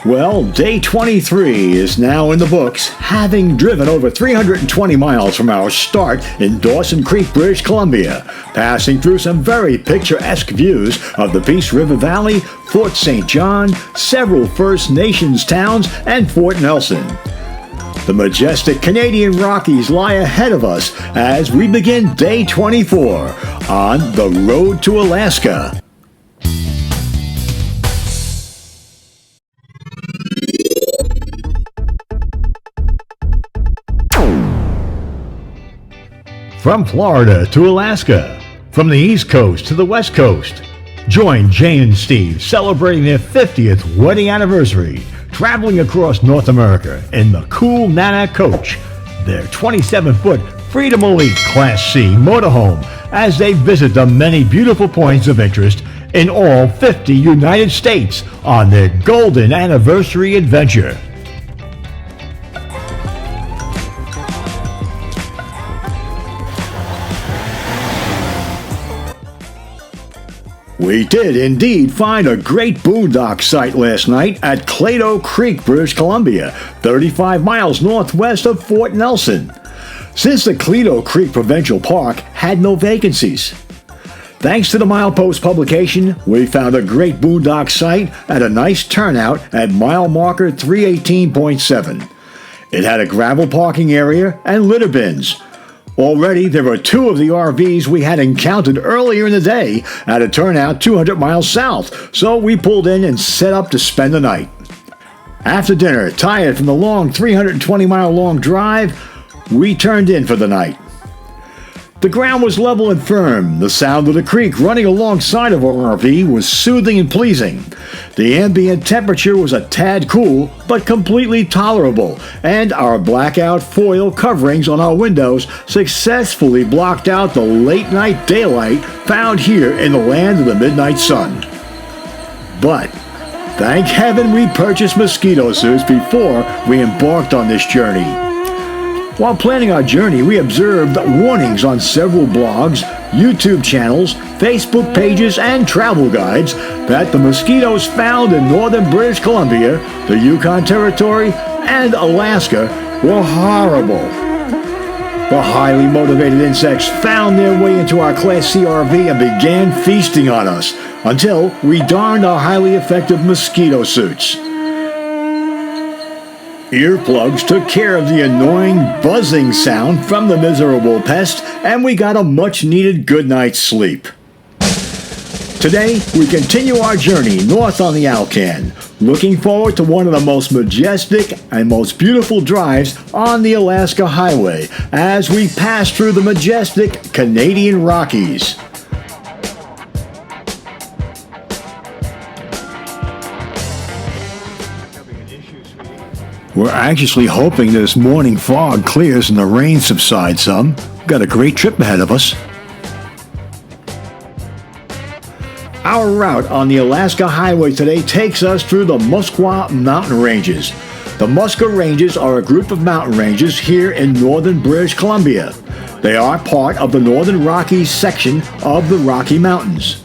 Well, day 23 is now in the books, having driven over 320 miles from our start in Dawson Creek, British Columbia, passing through some very picturesque views of the Peace River Valley, Fort St. John, several First Nations towns, and Fort Nelson. The majestic Canadian Rockies lie ahead of us as we begin day 24 on the road to Alaska. From Florida to Alaska, from the East Coast to the West Coast, join Jay and Steve celebrating their 50th wedding anniversary, traveling across North America in the cool Nana Coach, their 27-foot Freedom Elite Class C motorhome, as they visit the many beautiful points of interest in all 50 United States on their golden anniversary adventure. We did indeed find a great boondock site last night at Kledo Creek, British Columbia, 35 miles northwest of Fort Nelson, since the Kledo Creek Provincial Park had no vacancies. Thanks to the milepost publication, we found a great boondock site at a nice turnout at mile marker 318.7. It had a gravel parking area and litter bins. Already, there were two of the RVs we had encountered earlier in the day at a turnout 200 miles south, so we pulled in and set up to spend the night. After dinner, tired from the long 320-mile-long drive, we turned in for the night. The ground was level and firm. The sound of the creek running alongside of our RV was soothing and pleasing. The ambient temperature was a tad cool, but completely tolerable, and our blackout foil coverings on our windows successfully blocked out the late-night daylight found here in the land of the midnight sun. But thank heaven we purchased mosquito suits before we embarked on this journey. While planning our journey, we observed warnings on several blogs, YouTube channels, Facebook pages, and travel guides that the mosquitoes found in northern British Columbia, the Yukon Territory, and Alaska were horrible. The highly motivated insects found their way into our Class C RV and began feasting on us until we donned our highly effective mosquito suits. Earplugs took care of the annoying buzzing sound from the miserable pest, and we got a much-needed good night's sleep. Today, we continue our journey north on the Alcan, looking forward to one of the most majestic and most beautiful drives on the Alaska Highway as we pass through the majestic Canadian Rockies. We're anxiously hoping this morning fog clears and the rain subsides some. We've got a great trip ahead of us. Our route on the Alaska Highway today takes us through the Muskwa Mountain Ranges. The Muskwa Ranges are a group of mountain ranges here in northern British Columbia. They are part of the Northern Rockies section of the Rocky Mountains.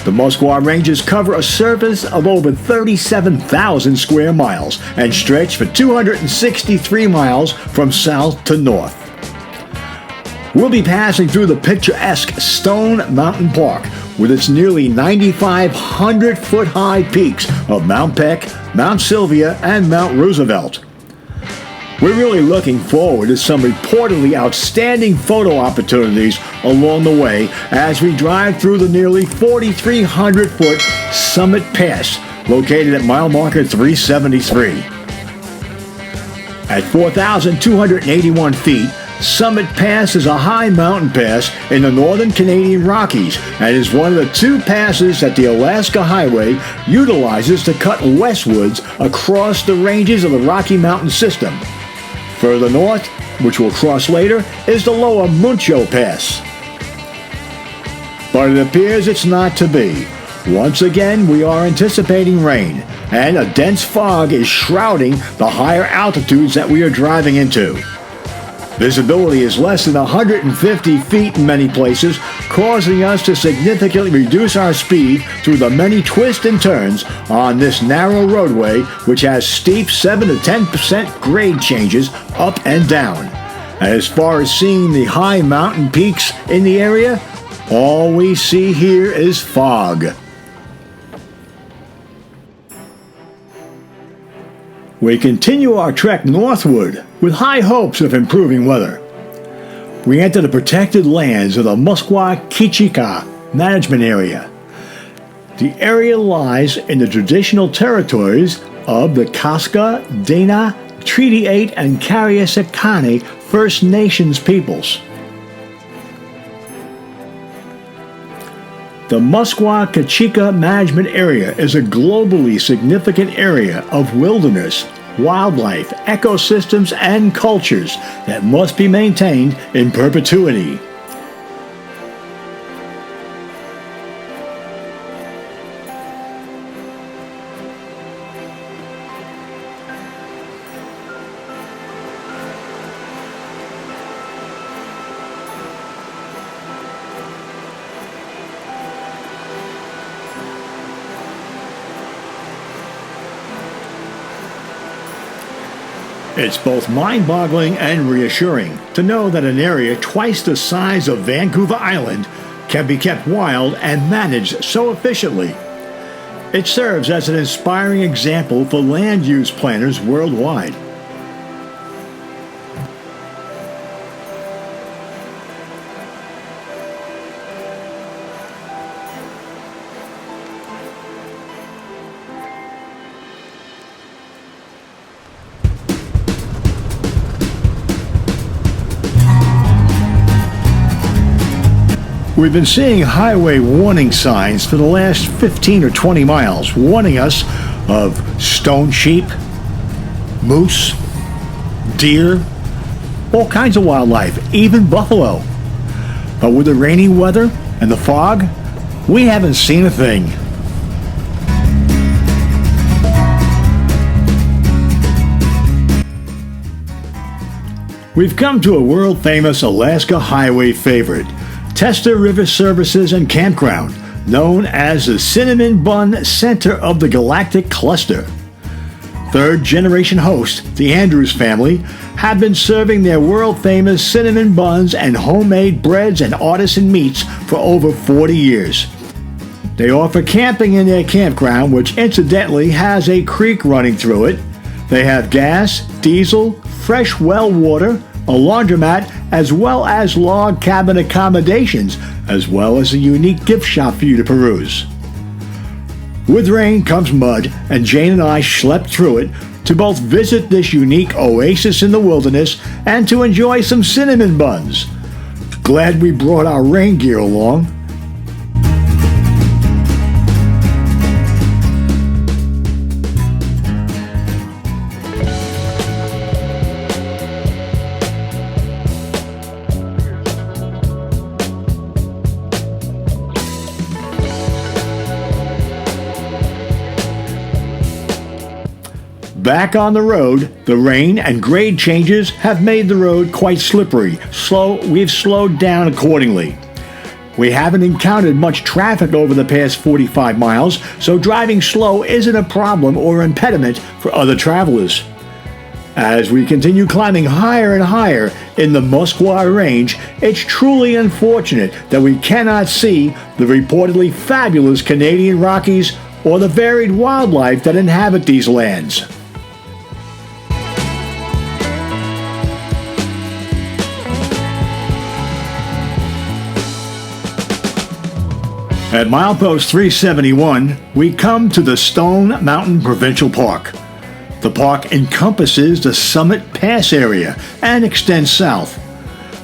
The Muskwa Ranges cover a surface of over 37,000 square miles and stretch for 263 miles from south to north. We'll be passing through the picturesque Stone Mountain Park with its nearly 9,500-foot-high peaks of Mount Peck, Mount Sylvia, and Mount Roosevelt. We're really looking forward to some reportedly outstanding photo opportunities along the way as we drive through the nearly 4,300-foot Summit Pass located at mile marker 373. At 4,281 feet, Summit Pass is a high mountain pass in the northern Canadian Rockies and is one of the two passes that the Alaska Highway utilizes to cut westwards across the ranges of the Rocky Mountain system. Further north, which we'll cross later, is the lower Muncho Pass. But it appears it's not to be. Once again, we are anticipating rain, and a dense fog is shrouding the higher altitudes that we are driving into. Visibility is less than 150 feet in many places, causing us to significantly reduce our speed through the many twists and turns on this narrow roadway, which has steep 7 to 10% grade changes up and down. As far as seeing the high mountain peaks in the area, all we see here is fog. We continue our trek northward with high hopes of improving weather. We enter the protected lands of the Mosquitos management area. The area lies in the traditional territories of the Casca, Dana, Treaty 8, and Cariacicani First Nations peoples. The Mosquitos Management Area is a globally significant area of wilderness, wildlife, ecosystems, and cultures that must be maintained in perpetuity. It's both mind-boggling and reassuring to know that an area twice the size of Vancouver Island can be kept wild and managed so efficiently. It serves as an inspiring example for land use planners worldwide. We've been seeing highway warning signs for the last 15 or 20 miles, warning us of stone sheep, moose, deer, all kinds of wildlife, even buffalo. But with the rainy weather and the fog, we haven't seen a thing. We've come to a world-famous Alaska highway favorite, Tester River Services and Campground, known as the Cinnamon Bun Center of the Galactic Cluster. Third-generation host, the Andrews family, have been serving their world-famous cinnamon buns and homemade breads and artisan meats for over 40 years. They offer camping in their campground, which incidentally has a creek running through it. They have gas, diesel, fresh well water, a laundromat, as well as log cabin accommodations, as well as a unique gift shop for you to peruse. With rain comes mud, and Jane and I schlepped through it to both visit this unique oasis in the wilderness and to enjoy some cinnamon buns. Glad we brought our rain gear along. Back on the road, the rain and grade changes have made the road quite slippery. We've slowed down accordingly. We haven't encountered much traffic over the past 45 miles, so driving slow isn't a problem or impediment for other travelers. As we continue climbing higher and higher in the Musqueam Range, it's truly unfortunate that we cannot see the reportedly fabulous Canadian Rockies or the varied wildlife that inhabit these lands. At milepost 371, we come to the Stone Mountain Provincial Park. The park encompasses the Summit Pass area and extends south.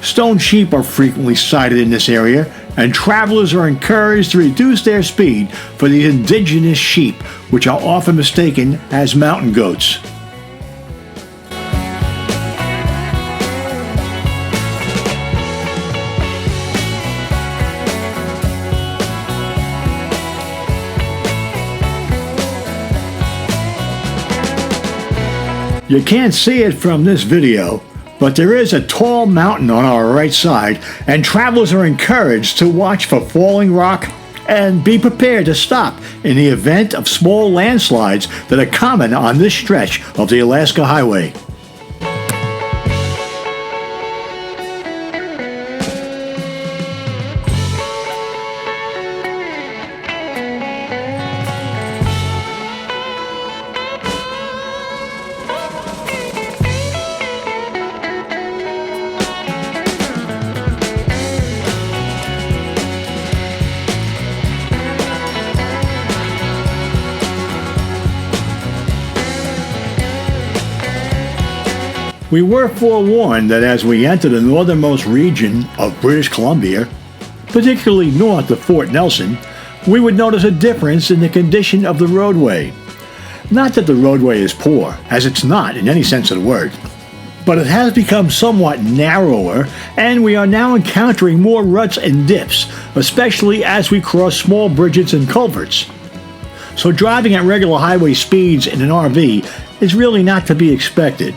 Stone sheep are frequently sighted in this area, and travelers are encouraged to reduce their speed for the indigenous sheep, which are often mistaken as mountain goats. You can't see it from this video, But there is a tall mountain on our right side, and travelers are encouraged to watch for falling rock and be prepared to stop in the event of small landslides that are common on this stretch of the Alaska Highway. We were forewarned that as we enter the northernmost region of British Columbia, particularly north of Fort Nelson, we would notice a difference in the condition of the roadway. Not that the roadway is poor, as it's not in any sense of the word, but it has become somewhat narrower, and we are now encountering more ruts and dips, especially as we cross small bridges and culverts. So driving at regular highway speeds in an RV is really not to be expected.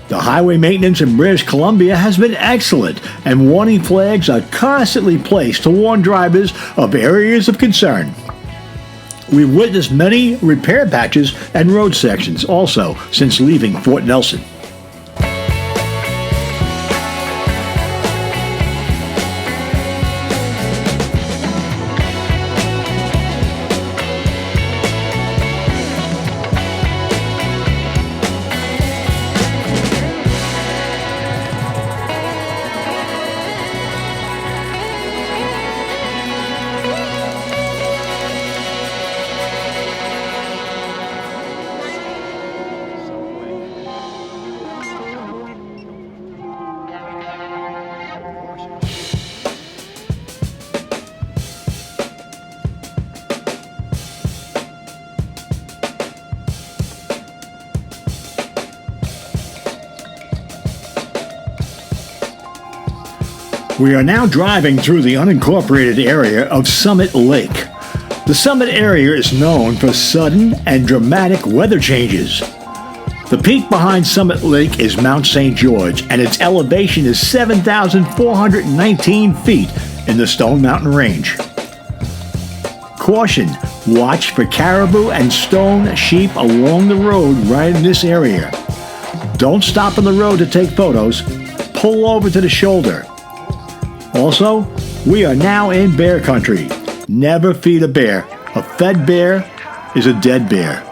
The highway maintenance in British Columbia has been excellent, and warning flags are constantly placed to warn drivers of areas of concern. We've witnessed many repair patches and road sections also since leaving Fort Nelson. We are now driving through the unincorporated area of Summit Lake. The Summit area is known for sudden and dramatic weather changes. The peak behind Summit Lake is Mount St. George, and its elevation is 7,419 feet in the Stone Mountain Range. Caution: watch for caribou and stone sheep along the road right in this area. Don't stop on the road to take photos. Pull over to the shoulder. Also, we are now in bear country. Never feed a bear. A fed bear is a dead bear.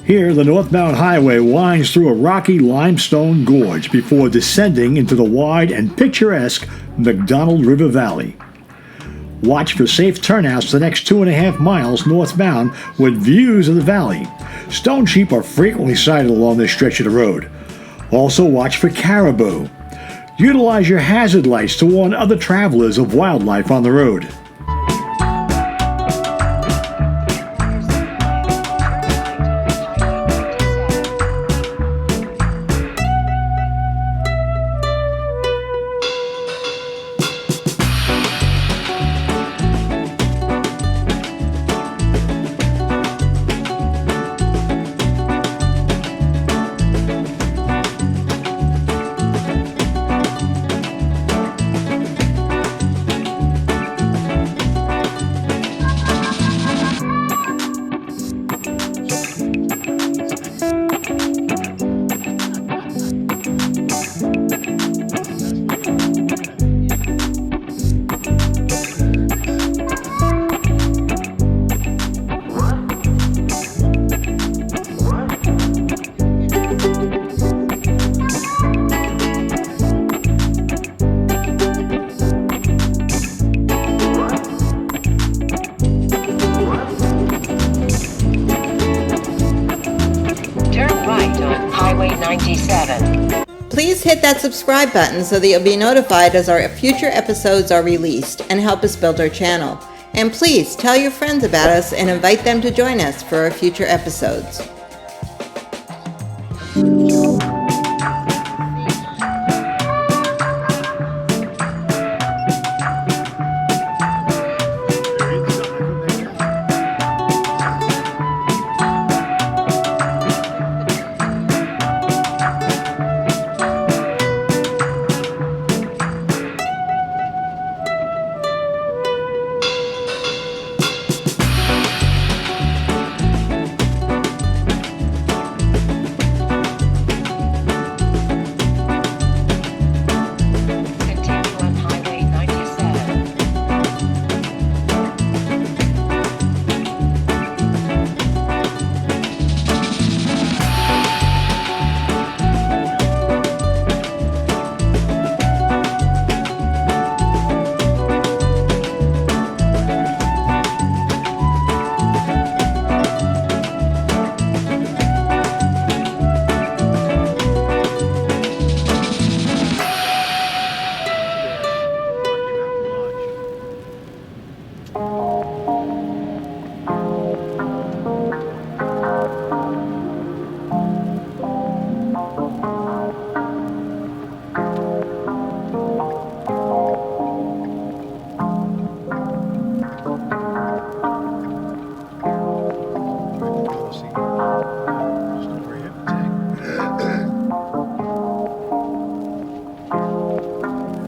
Here, the northbound highway winds through a rocky limestone gorge before descending into the wide and picturesque McDonald River Valley. Watch for safe turnouts the next 2.5 miles northbound with views of the valley. Stone sheep are frequently sighted along this stretch of the road. Also watch for caribou. Utilize your hazard lights to warn other travelers of wildlife on the road. Please hit that subscribe button so that you'll be notified as our future episodes are released and help us build our channel. And please tell your friends about us and invite them to join us for our future episodes.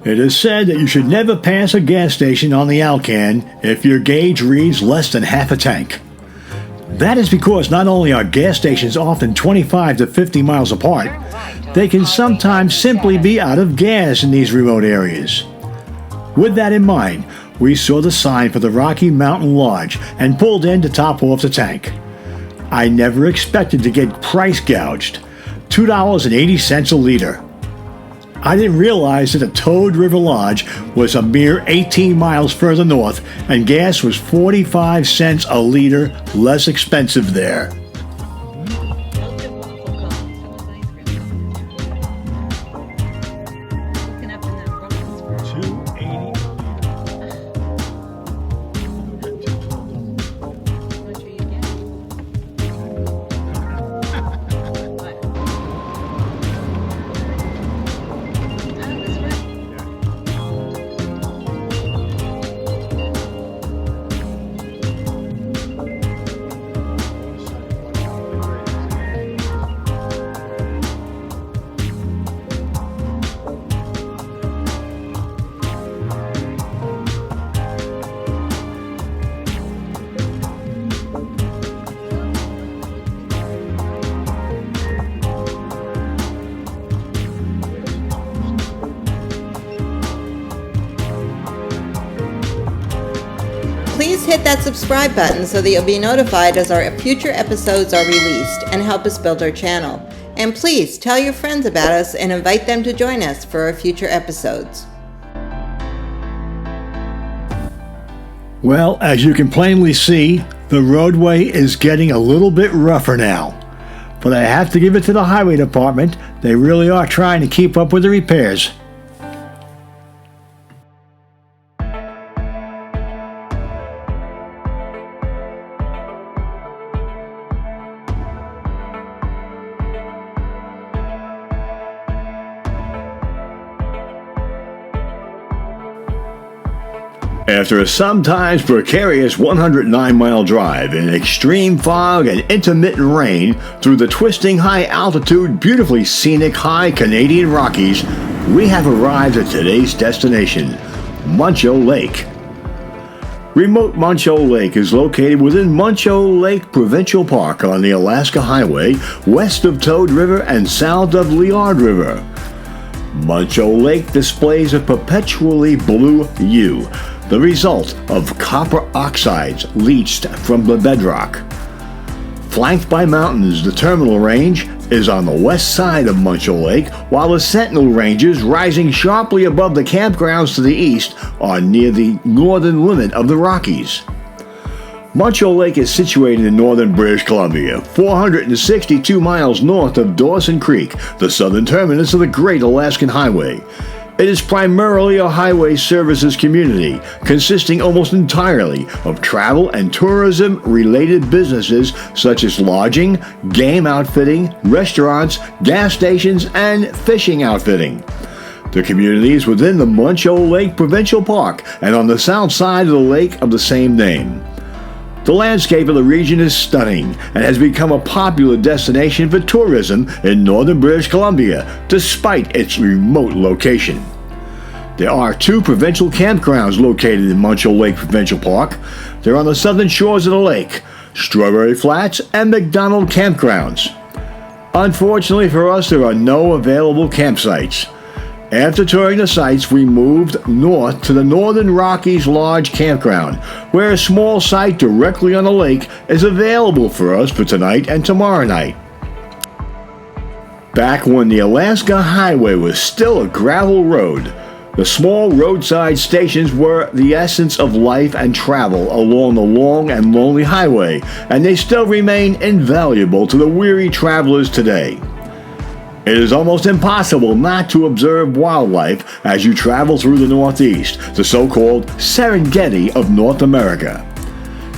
It is said that you should never pass a gas station on the Alcan if your gauge reads less than half a tank. That is because not only are gas stations often 25 to 50 miles apart, they can sometimes simply be out of gas in these remote areas. With that in mind, we saw the sign for the Rocky Mountain Lodge and pulled in to top off the tank. I never expected to get price gouged, $2.80 a liter. I didn't realize that the Toad River Lodge was a mere 18 miles further north and gas was 45 cents a liter less expensive there. that subscribe button so that you'll be notified as our future episodes are released and help us build our channel. And please tell your friends about us and invite them to join us for our future episodes. Well, as you can plainly see, the roadway is getting a little bit rougher now. But I have to give it to the highway department. They really are trying to keep up with the repairs. After a sometimes precarious 109-mile drive in extreme fog and intermittent rain through the twisting high-altitude, beautifully scenic high Canadian Rockies, we have arrived at today's destination, Muncho Lake. Remote Muncho Lake is located within Muncho Lake Provincial Park on the Alaska Highway, west of Toad River and south of Liard River. Muncho Lake displays a perpetually blue hue, the result of copper oxides leached from the bedrock. Flanked by mountains, the Terminal Range is on the west side of Muncho Lake, while the Sentinel Ranges, rising sharply above the campgrounds to the east, are near the northern limit of the Rockies. Muncho Lake is situated in northern British Columbia, 462 miles north of Dawson Creek, the southern terminus of the Great Alaskan Highway. It is primarily a highway services community, consisting almost entirely of travel and tourism-related businesses such as lodging, game outfitting, restaurants, gas stations, and fishing outfitting. The community is within the Muncho Lake Provincial Park and on the south side of the lake of the same name. The landscape of the region is stunning and has become a popular destination for tourism in northern British Columbia, despite its remote location. There are two provincial campgrounds located in Muncho Lake Provincial Park. They're on the southern shores of the lake, Strawberry Flats and McDonald campgrounds. Unfortunately for us, there are no available campsites. After touring the sites, we moved north to the Northern Rockies Lodge Campground, where a small site directly on the lake is available for us for tonight and tomorrow night. Back when the Alaska Highway was still a gravel road, the small roadside stations were the essence of life and travel along the long and lonely highway, and they still remain invaluable to the weary travelers today. It is almost impossible not to observe wildlife as you travel through the Northeast, the so-called Serengeti of North America.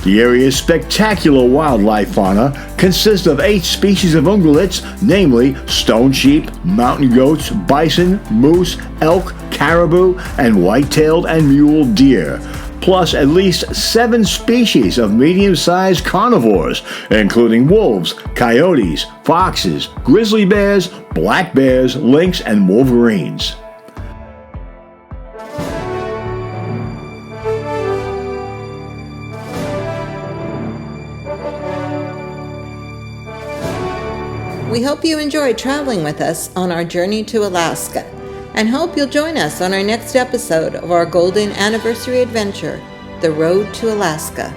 The area's spectacular wildlife fauna consists of 8 species of ungulates, namely stone sheep, mountain goats, bison, moose, elk, caribou, and white-tailed and mule deer, plus at least 7 species of medium-sized carnivores, including wolves, coyotes, foxes, grizzly bears, black bears, lynx, and wolverines. We hope you enjoyed traveling with us on our journey to Alaska, and hope you'll join us on our next episode of our Golden Anniversary Adventure, The Road to Alaska.